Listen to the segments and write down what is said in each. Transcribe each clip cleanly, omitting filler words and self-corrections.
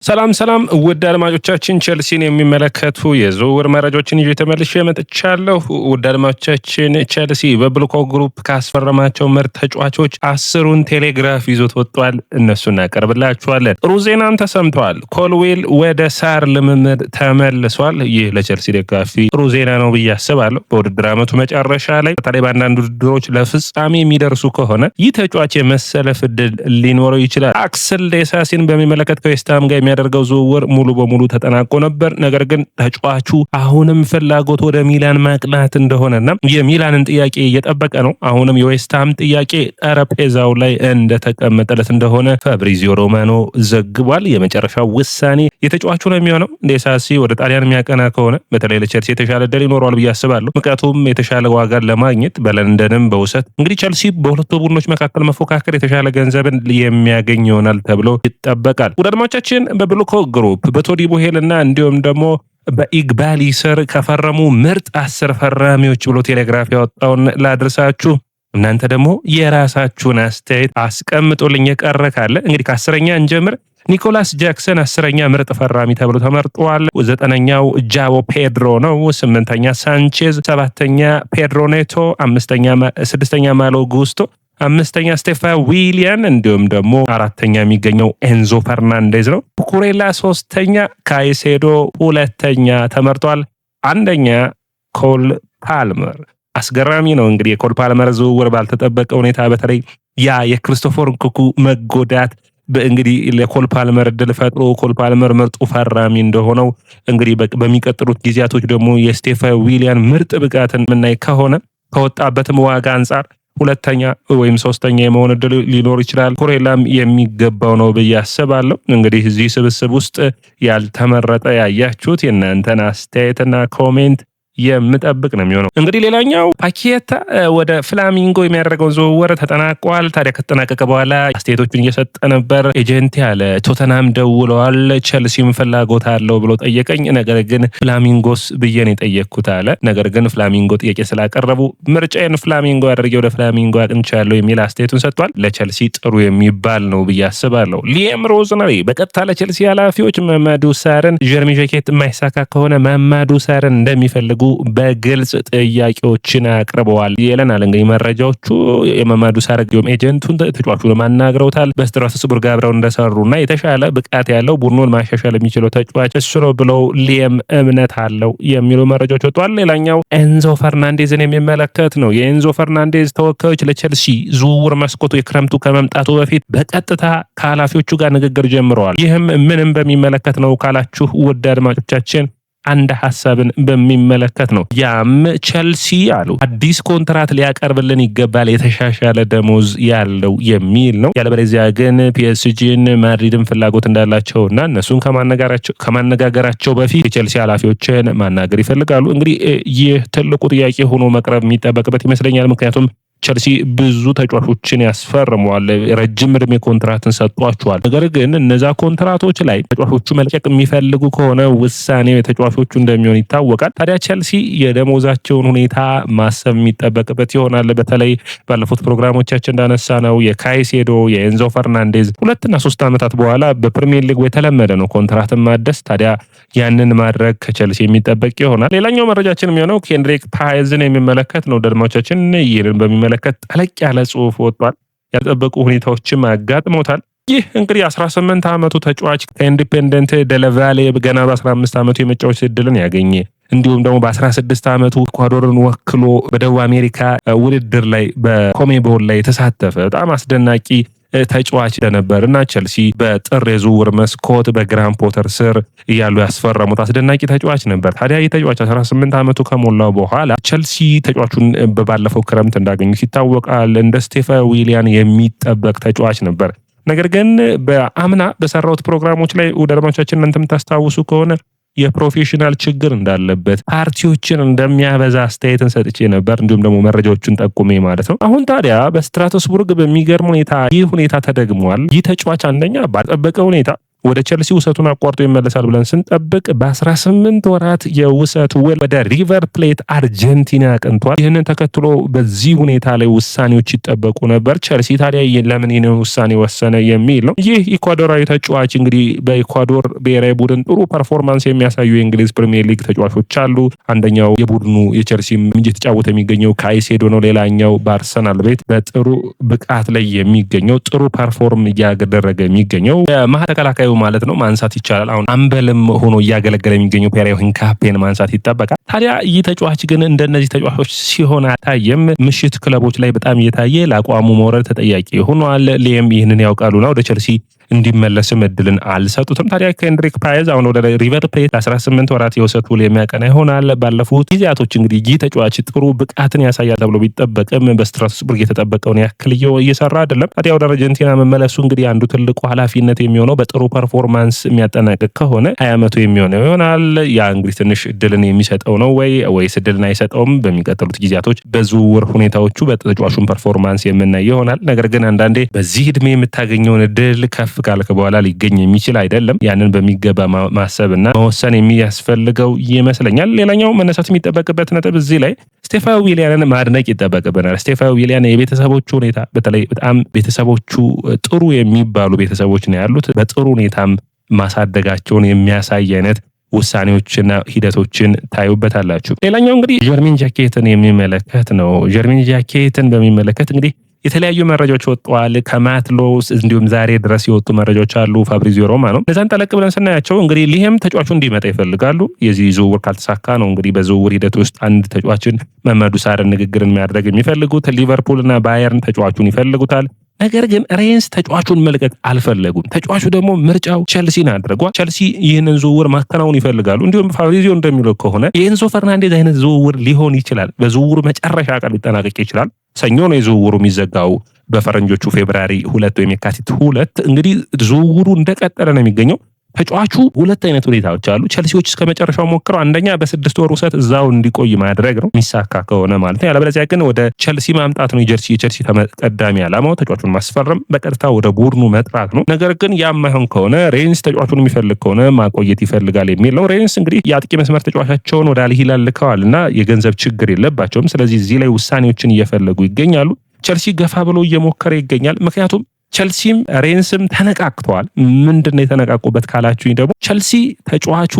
ሰላም ውድ አድማጮቻችን ቸልሲን የሚመለከቱ የዝውውር መረጃዎችን ይዤ ተመልሼ መጥቻለሁ። ውድ አድማጮቻችን ቸልሲ በብሉኮ ግሩፕ ካስፈረማቸው ምርጥ ተጫዋቾች 10ን ቴሌግራፍ ይዞት ወጥቷል። እነሱን እናቀርብላችኋለን። ጥሩ ዜናም ተሰምቷል። ኮልዌል ወደ ሳር ልምምድ ተመልሷል። ይህ ለቸልሲ ደጋፊ ጥሩ ዜና ነው ብዬ አስባለሁ። በውድድር ዓመቱ መጨረሻ ላይ በተለይ በአንዳንድ ውድድሮች ለፍጻሜ የሚደርሱ ከሆነ ይህ ተጫዋች የመሰለፍ እድል ሊኖረው ይችላል። አክሰል ዴሳሲን በሚመለከት ከዌስትሃም ጋር የሚያደርገው ዝውውር ሙሉ በሙሉ ተጠናቆ ነበር። ነገር ግን ተጫዋቹ አሁንም ፍላጎት ወደ ሚላን ማቅናት እንደሆነና የሚላንን ጥያቄ እየጠበቀ ነው። አሁንም የዌስትሃም ጥያቄ ጠረጴዛው ላይ እንደተቀመጠለት እንደሆነ ፋብሪዚዮ ሮማኖ ዘግቧል። የመጨረሻው ውሳኔ የተጫዋቹ ነው የሚሆነው። ዴሳሲ ወደ ጣሊያን የሚያቀና ከሆነ በተለይ ለቸልሲ የተሻለ እድል ይኖረዋል ብዬ አስባለሁ። ምክንያቱም የተሻለ ዋጋን ለማግኘት በለንደንም በውሰት እንግዲህ ቸልሲ በሁለቱ ቡድኖች መካከል መፎካከር የተሻለ ገንዘብን የሚያገኝ ይሆናል ተብሎ ይጠበቃል። ወደ አድማጮቻችን በብሉኮ ግሩፕ በቶዲ ቦሄልና እንዲሁም ደግሞ በኢግባሊ ስር ከፈረሙ ምርጥ 10 ፈራሚዎች ብሎ ቴሌግራፍ ያወጣውን ላድርሳችሁ። እናንተ ደግሞ የራሳችሁን አስተያየት አስቀምጡልኝ። የቀረ ካለ እንግዲህ ከ10ኛ እንጀምር። ኒኮላስ ጃክሰን 10ኛ ምርጥ ፈራሚ ተብሎ ተመርጧል። 9ኛው ጃቦ ፔድሮ ነው። 8ኛ ሳንቼዝ፣ 7ኛ ፔድሮ ኔቶ፣ 6ኛ ማሎ ጉስቶ፣ 5ኛ ስቴፋ ዊሊያን እንዲሁም ደግሞ 4ኛ የሚገኘው ኤንዞ ፈርናንዴዝ ነው። ኩኩሬላ 3ኛ፣ ካይሴዶ 2ኛ ተመርጧል። 1ኛ ኮል ፓልመር። አስገራሚ ነው እንግዲህ የኮል ፓልመር ዝውውር ባልተጠበቀ ሁኔታ በተለይ ያ የክሪስቶፈር ንኩኩ መጎዳት እንግዲህ ለኮል ፓልመር እድል ፈጥሮ ኮል ፓልመር ምርጡ ፈራሚ እንደሆነው እንግዲህ በሚቀጥሉት ጊዜያቶች ደግሞ የስቴፋ ዊሊያን ምርጥ ብቃትን የምናይ ከሆነ ከወጣበትም ዋጋ አንጻር 2ኛ ወይም 3ኛ የመሆን እድል ሊኖር ይችላል። ኩኩሬላም የሚገባው ነው ብዬ አስባለሁ። እንግዲህ እዚህ ስብስብ ውስጥ ያልተመረጠ ያያችሁት የእናንተን አስተያየትና ኮሜንት የምጠብቅ ነው የሚሆነው። እንግዲህ ሌላኛው ፓኬታ ወደ ፍላሚንጎ የሚያደርገውን ዝውውር ተጠናቋል። ታዲያ ከተጠናቀቀ በኋላ አስተያየቶቹን እየሰጠ ነበር። ኤጀንት ያለ ቶተናም ደውለዋል፣ ቸልሲም ፍላጎት አለው ብሎ ጠየቀኝ። ነገር ግን ፍላሚንጎስ ብዬ ነው የጠየቅኩት አለ። ነገር ግን ፍላሚንጎ ጥያቄ ስላቀረቡ ምርጫዬን ፍላሚንጎ አድርጌ ወደ ፍላሚንጎ አቅንቻለሁ የሚል አስተያየቱን ሰጥቷል። ለቸልሲ ጥሩ የሚባል ነው ብዬ አስባለሁ። ሊየም ሮዝነሪ በቀጥታ ለቸልሲ ኃላፊዎች መማዱ ሳርን ጀርሚ ጃኬት የማይሳካ ከሆነ መማዱ ሳርን እንደሚፈልጉ በግልጽ ጥያቄዎችን አቅርበዋል ይለናል። እንግዲህ መረጃዎቹ የመማዱ ሳር ኤጀንቱን ተጫዋቹን ማናግረውታል። በስትራስቡርግ አብረው እንደሰሩና የተሻለ ብቃት ያለው ቡድኑን ማሻሻል የሚችለው ተጫዋች እሱ ነው ብለው ሊየም እምነት አለው የሚሉ መረጃዎች ወጥቷል። ሌላኛው ኤንዞ ፈርናንዴዝን የሚመለከት ነው። የኤንዞ ፈርናንዴዝ ተወካዮች ለቸልሲ ዝውውር መስኮቱ የክረምቱ ከመምጣቱ በፊት በቀጥታ ከኃላፊዎቹ ጋር ንግግር ጀምረዋል። ይህም ምንም በሚመለከት ነው ካላችሁ ውድ አድማጮቻችን አንድ ሐሳብን በሚመለከት ነው። ያም ቸልሲ አሉ አዲስ ኮንትራት ሊያቀርብልን ይገባል የተሻሻለ ደሞዝ ያለው የሚል ነው። ያለበለዚያ ግን ፒኤስጂን ማድሪድን ፍላጎት እንዳላቸውና እነሱን ከማነጋገራቸው በፊት የቸልሲ ኃላፊዎችን ማናገር ይፈልጋሉ። እንግዲህ ይህ ትልቁ ጥያቄ ሆኖ መቅረብ የሚጠበቅበት ይመስለኛል። ምክንያቱም ቸልሲ ብዙ ተጫዋቾችን ያስፈርመዋል፣ ረጅም እድሜ ኮንትራትን ሰጥቷቸዋል። ነገር ግን እነዛ ኮንትራቶች ላይ ተጫዋቾቹ መልቀቅ የሚፈልጉ ከሆነ ውሳኔው የተጫዋቾቹ እንደሚሆን ይታወቃል። ታዲያ ቸልሲ የደሞዛቸውን ሁኔታ ማሰብ የሚጠበቅበት ይሆናል። በተለይ ባለፉት ፕሮግራሞቻችን እንዳነሳ ነው የካይሴዶ የኤንዞ ፈርናንዴዝ 2 እና 3 ዓመታት በኋላ በፕሪሚየር ሊግ የተለመደ ነው ኮንትራትን ማደስ። ታዲያ ያንን ማድረግ ከቸልሲ የሚጠበቅ ይሆናል። ሌላኛው መረጃችን የሚሆነው ኬንድሪክ ፓይዝን የሚመለከት ነው። ደድማዎቻችን ይህንን በሚመለከት ጠለቅ ያለ ጽሁፍ ወጥቷል። ያልጠበቁ ሁኔታዎችም አጋጥሞታል። ይህ እንግዲህ 18 ዓመቱ ተጫዋች ከኢንዲፔንደንት ደለቫሌ ገና በ15 ዓመቱ የመጫወት እድልን ያገኘ እንዲሁም ደግሞ በ16 ዓመቱ ኢኳዶርን ወክሎ በደቡብ አሜሪካ ውድድር ላይ በኮሜቦል ላይ የተሳተፈ በጣም አስደናቂ ተጫዋች ነበር እና ቸልሲ በጥር የዝውውር መስኮት በግራም ፖተር ስር እያሉ ያስፈረሙት አስደናቂ ተጫዋች ነበር። ታዲያ ይህ ተጫዋች 18 ዓመቱ ከሞላው በኋላ ቸልሲ ተጫዋቹን በባለፈው ክረምት እንዳገኙት ይታወቃል። እንደ ስቴፋ ዊሊያን የሚጠበቅ ተጫዋች ነበር። ነገር ግን በአምና በሰራውት ፕሮግራሞች ላይ ወደ አድማጮቻችን እናንተም ታስታውሱ ከሆነ የፕሮፌሽናል ችግር እንዳለበት ፓርቲዎችን እንደሚያበዛ አስተያየትን ሰጥቼ ነበር። እንዲሁም ደግሞ መረጃዎቹን ጠቁሜ ማለት ነው። አሁን ታዲያ በስትራስቡርግ በሚገርም ሁኔታ ይህ ሁኔታ ተደግሟል። ይህ ተጫዋች አንደኛ ባልጠበቀ ሁኔታ ወደ ቸልሲ ውሰቱን አቋርጦ ይመለሳል ብለን ስንጠብቅ በ18 ወራት የውሰት ውል ወደ ሪቨር ፕሌት አርጀንቲና አቅንቷል። ይህንን ተከትሎ በዚህ ሁኔታ ላይ ውሳኔዎች ይጠበቁ ነበር። ቸልሲ ታዲያ ለምን ይህንን ውሳኔ ወሰነ የሚል ነው። ይህ ኢኳዶራዊ ተጫዋች እንግዲህ በኢኳዶር ብሔራዊ ቡድን ጥሩ ፐርፎርማንስ የሚያሳዩ የእንግሊዝ ፕሪሚየር ሊግ ተጫዋቾች አሉ። አንደኛው የቡድኑ የቸልሲ እየተጫወተ የሚገኘው ካይሴዶ ነው። ሌላኛው በአርሰናል ቤት በጥሩ ብቃት ላይ የሚገኘው ጥሩ ፐርፎርም እያደረገ የሚገኘው መሀል ተከላካዩ ማለት ነው ማንሳት ይቻላል። አሁን አምበልም ሆኖ እያገለገለ የሚገኘው ፒየር ሂንካፔን ማንሳት ይጠበቃል። ታዲያ ይህ ተጫዋች ግን እንደነዚህ ተጫዋቾች ሲሆን አታየም። ምሽት ክለቦች ላይ በጣም እየታየ ለአቋሙ መውረድ ተጠያቂ ሆኗል። ሊየም ይህንን ያውቃሉና ወደ ቸልሲ እንዲመለስም እድልን አልሰጡትም። ታዲያ ኬንድሪክ ፓየዝ አሁን ወደ ሪቨር ፕሌት 18 ወራት የውሰት ውል የሚያቀና ይሆናል። ባለፉት ጊዜያቶች እንግዲህ ይህ ተጫዋች ጥሩ ብቃትን ያሳያል ተብሎ ቢጠበቅም በስትራስቡርግ የተጠበቀውን ያክል እየሰራ አይደለም። ታዲያ ወደ አርጀንቲና መመለሱ እንግዲህ አንዱ ትልቁ ኃላፊነት የሚሆነው በጥሩ ፐርፎርማንስ የሚያጠናቅቅ ከሆነ 20 ዓመቱ የሚሆነው ይሆናል። ያ እንግዲህ ትንሽ እድልን የሚሰጠው ነው ወይስ እድልን አይሰጠውም? በሚቀጥሉት ጊዜያቶች በዝውውር ሁኔታዎቹ በተጫዋቹን ፐርፎርማንስ የምናይ ይሆናል። ነገር ግን አንዳንዴ በዚህ እድሜ የምታገኘውን እድል ከፍ ካልክ በኋላ ሊገኝ የሚችል አይደለም። ያንን በሚገባ ማሰብና መወሰን የሚያስፈልገው ይመስለኛል። ሌላኛው መነሳት የሚጠበቅበት ነጥብ እዚህ ላይ ስቴፋኖ ዊሊያንን ማድነቅ ይጠበቅብናል። ስቴፋኖ ዊሊያን የቤተሰቦቹ ሁኔታ በተለይ በጣም ቤተሰቦቹ ጥሩ የሚባሉ ቤተሰቦች ነው ያሉት። በጥሩ ሁኔታም ማሳደጋቸውን የሚያሳይ አይነት ውሳኔዎችና ሂደቶችን ታዩበታላችሁ። ሌላኛው እንግዲህ ጀርሚን ጃኬትን የሚመለከት ነው። ጀርሚን ጃኬትን በሚመለከት እንግዲህ የተለያዩ መረጃዎች ወጥተዋል። ከማትሎስ እንዲሁም ዛሬ ድረስ የወጡ መረጃዎች አሉ። ፋብሪዚዮ ሮማኖ እነዛን ጠለቅ ብለን ስናያቸው እንግዲህ ሊሄም ተጫዋቹ እንዲመጣ ይፈልጋሉ። የዚህ ዝውውር ካልተሳካ ነው እንግዲህ በዝውውር ሂደት ውስጥ አንድ ተጫዋችን መመዱ ሳርን ንግግርን የሚያደርግ የሚፈልጉት። ሊቨርፑልና ባየርን ተጫዋቹን ይፈልጉታል። ነገር ግን ሬንስ ተጫዋቹን መልቀቅ አልፈለጉም። ተጫዋቹ ደግሞ ምርጫው ቸልሲን አድርጓል። ቸልሲ ይህንን ዝውውር ማከናወን ይፈልጋሉ። እንዲሁም ፋብሪዚዮ እንደሚለው ከሆነ የኤንዞ ፈርናንዴዝ አይነት ዝውውር ሊሆን ይችላል። በዝውውሩ መጨረሻ ቀን ሊጠናቀቅ ይችላል። ሰኞ ነው የዝውውሩ የሚዘጋው በፈረንጆቹ ፌብራሪ 2 ወይም የካቲት 2። እንግዲህ ዝውውሩ እንደቀጠለ ነው የሚገኘው። ተጫዋቹ ሁለት አይነት ሁኔታዎች አሉ። ቸልሲዎች እስከ መጨረሻው ሞክረው አንደኛ በ6 ወር ውሰት እዛው እንዲቆይ ማድረግ ነው የሚሳካ ከሆነ ማለት ነው። ያለበለዚያ ግን ወደ ቸልሲ ማምጣት ነው የቸልሲ ተቀዳሚ ዓላማው። ተጫዋቹን ማስፈረም፣ በቀጥታ ወደ ቡድኑ መጥራት ነው። ነገር ግን ያማይሆን ከሆነ ሬንስ ተጫዋቹን የሚፈልግ ከሆነ ማቆየት ይፈልጋል የሚል ነው። ሬንስ እንግዲህ የአጥቂ መስመር ተጫዋቻቸውን ወደ አልሂላል ልከዋል እና የገንዘብ ችግር የለባቸውም። ስለዚህ እዚህ ላይ ውሳኔዎችን እየፈለጉ ይገኛሉ። ቸልሲ ገፋ ብሎ እየሞከረ ይገኛል። ምክንያቱም ቸልሲም ሬንስም ተነቃቅተዋል። ምንድነው የተነቃቁበት ካላችሁኝ ደግሞ ቸልሲ ተጫዋቹ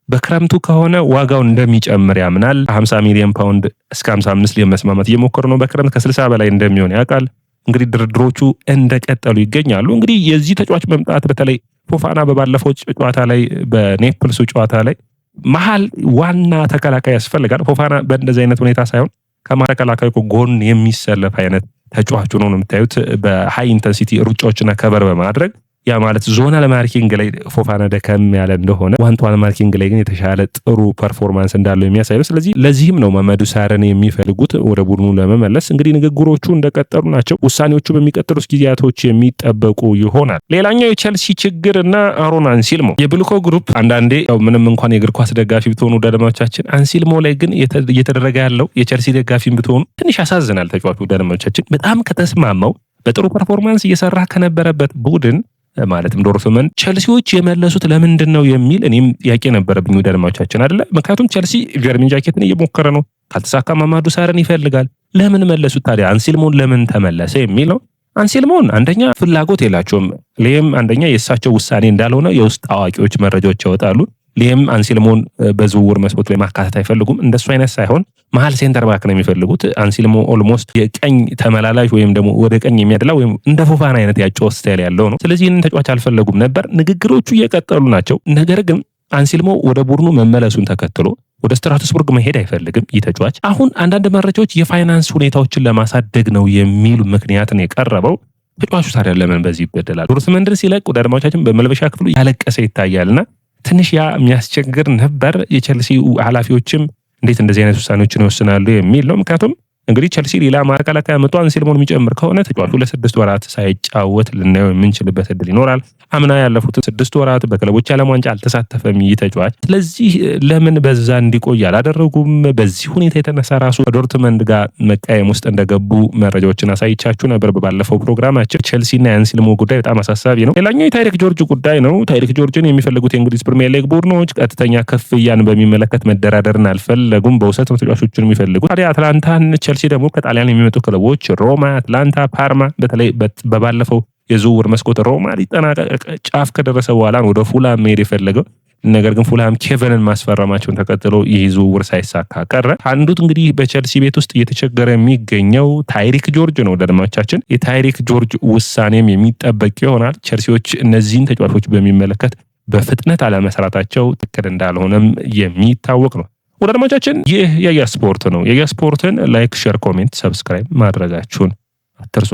በክረምቱ ከሆነ ዋጋው እንደሚጨምር ያምናል። 50 ሚሊዮን ፓውንድ እስከ 55 ሚሊዮን መስማማት እየሞከሩ ነው። በክረምት ከ60 በላይ እንደሚሆን ያውቃል። እንግዲህ ድርድሮቹ እንደቀጠሉ ይገኛሉ። እንግዲህ የዚህ ተጫዋች መምጣት በተለይ ፎፋና በባለፈው ጨዋታ ላይ በኔፕልሱ ጨዋታ ላይ መሀል ዋና ተከላካይ ያስፈልጋል። ፎፋና በእንደዚህ አይነት ሁኔታ ሳይሆን ከመሀል ተከላካይ ጎን የሚሰለፍ አይነት ተጫዋቹ ነው የምታዩት። በሃይ ኢንተንሲቲ ሩጫዎችና ከበር በማድረግ ያ ማለት ዞናል ማርኪንግ ላይ ፎፋና ደከም ያለ እንደሆነ ዋን ማርኪንግ ላይ ግን የተሻለ ጥሩ ፐርፎርማንስ እንዳለው የሚያሳይ ነው። ስለዚህ ለዚህም ነው መመዱ ሳርን የሚፈልጉት ወደ ቡድኑ ለመመለስ። እንግዲህ ንግግሮቹ እንደቀጠሉ ናቸው። ውሳኔዎቹ በሚቀጥሉት ጊዜያቶች የሚጠበቁ ይሆናል። ሌላኛው የቸልሲ ችግር እና አሮን አንሲልሞ የብልኮ ግሩፕ አንዳንዴ ምንም እንኳን የእግር ኳስ ደጋፊ ብትሆኑ ደረማቻችን አንሲልሞ ላይ ግን እየተደረገ ያለው የቸልሲ ደጋፊ ብትሆኑ ትንሽ ያሳዝናል። ተጫዋቹ ደረማቻችን በጣም ከተስማማው በጥሩ ፐርፎርማንስ እየሰራ ከነበረበት ቡድን ማለትም ዶርትመንድ ቸልሲዎች የመለሱት ለምንድን ነው የሚል እኔም ጥያቄ ነበረብኝ። ወደ አድማጮቻችን አይደለ? ምክንያቱም ቸልሲ ጀርሚን ጃኬትን እየሞከረ ነው። ካልተሳካ ማማዱ ሳርን ይፈልጋል። ለምን መለሱት ታዲያ? አንሲልሞን ለምን ተመለሰ የሚል ነው። አንሲልሞን አንደኛ ፍላጎት የላቸውም። ሊየም አንደኛ የእሳቸው ውሳኔ እንዳልሆነ የውስጥ አዋቂዎች መረጃዎች ያወጣሉ። ሊየም አንሲልሞን በዝውውር መስኮት ላይ ማካተት አይፈልጉም። እንደሱ አይነት ሳይሆን መሀል ሴንተር ባክ ነው የሚፈልጉት። አንሲልሞ ኦልሞስት የቀኝ ተመላላሽ ወይም ደግሞ ወደ ቀኝ የሚያደላ ወይም እንደ ፎፋና አይነት ያጨዋወት ስታይል ያለው ነው። ስለዚህ ይህንን ተጫዋች አልፈለጉም ነበር። ንግግሮቹ እየቀጠሉ ናቸው። ነገር ግን አንሲልሞ ወደ ቡድኑ መመለሱን ተከትሎ ወደ ስትራስቡርግ መሄድ አይፈልግም ይህ ተጫዋች። አሁን አንዳንድ መረጃዎች የፋይናንስ ሁኔታዎችን ለማሳደግ ነው የሚሉ ምክንያት ነው የቀረበው። ተጫዋቹ ታዲያ ለምን በዚህ ይበደላል? ዶርትመንድን ሲለቅ ወደ አድማጮቻችን በመልበሻ ክፍሉ ያለቀሰ ይታያልና ትንሽ ያ የሚያስቸግር ነበር። የቸልሲ ኃላፊዎችም እንዴት እንደዚህ አይነት ውሳኔዎችን ይወስናሉ የሚል ነው። ምክንያቱም እንግዲህ ቸልሲ ሌላ ማከላከያ መጥቶ አንሴልሞን የሚጨምር ከሆነ ተጫዋቹ ለ6 ወራት ሳይጫወት ልናየው የምንችልበት እድል ይኖራል። አምና ያለፉት 6 ወራት በክለቦች ዓለም ዋንጫ አልተሳተፈም ይህ ተጫዋች። ስለዚህ ለምን በዛ እንዲቆይ አላደረጉም? በዚህ ሁኔታ የተነሳ ራሱ ዶርትመንድ ጋር መቃየም ውስጥ እንደገቡ መረጃዎችን አሳይቻችሁ ነበር በባለፈው ፕሮግራማችን። ቸልሲና የአንሴልሞ ጉዳይ በጣም አሳሳቢ ነው። ሌላኛው የታይሪክ ጆርጅ ጉዳይ ነው። ታይሪክ ጆርጅን የሚፈልጉት የእንግሊዝ ፕሪሚየር ሊግ ቡድኖች ቀጥተኛ ክፍያን በሚመለከት መደራደርን አልፈለጉም። በውሰት ተጫዋቾችን የሚፈልጉት ታዲያ አትላንታን፣ ቸልሲ ደግሞ ከጣሊያን የሚመጡ ክለቦች ሮማ፣ አትላንታ፣ ፓርማ በተለይ በባለፈው የዝውውር መስኮት ሮማ ሊጠናቀቅ ጫፍ ከደረሰ በኋላ ወደ ፉላም መሄድ የፈለገው። ነገር ግን ፉላም ኬቨንን ማስፈረማቸውን ተከትሎ ይህ ዝውውር ሳይሳካ ቀረ። አንዱት እንግዲህ በቸልሲ ቤት ውስጥ እየተቸገረ የሚገኘው ታይሪክ ጆርጅ ነው። ወዳጆቻችን የታይሪክ ጆርጅ ውሳኔም የሚጠበቅ ይሆናል። ቸልሲዎች እነዚህን ተጫዋቾች በሚመለከት በፍጥነት አለመስራታቸው ትክክል እንዳልሆነም የሚታወቅ ነው። ወዳጆቻችን ይህ የያ ስፖርት ነው። የያ ስፖርትን ላይክ፣ ሼር፣ ኮሜንት፣ ሰብስክራይብ ማድረጋችሁን አትርሱ።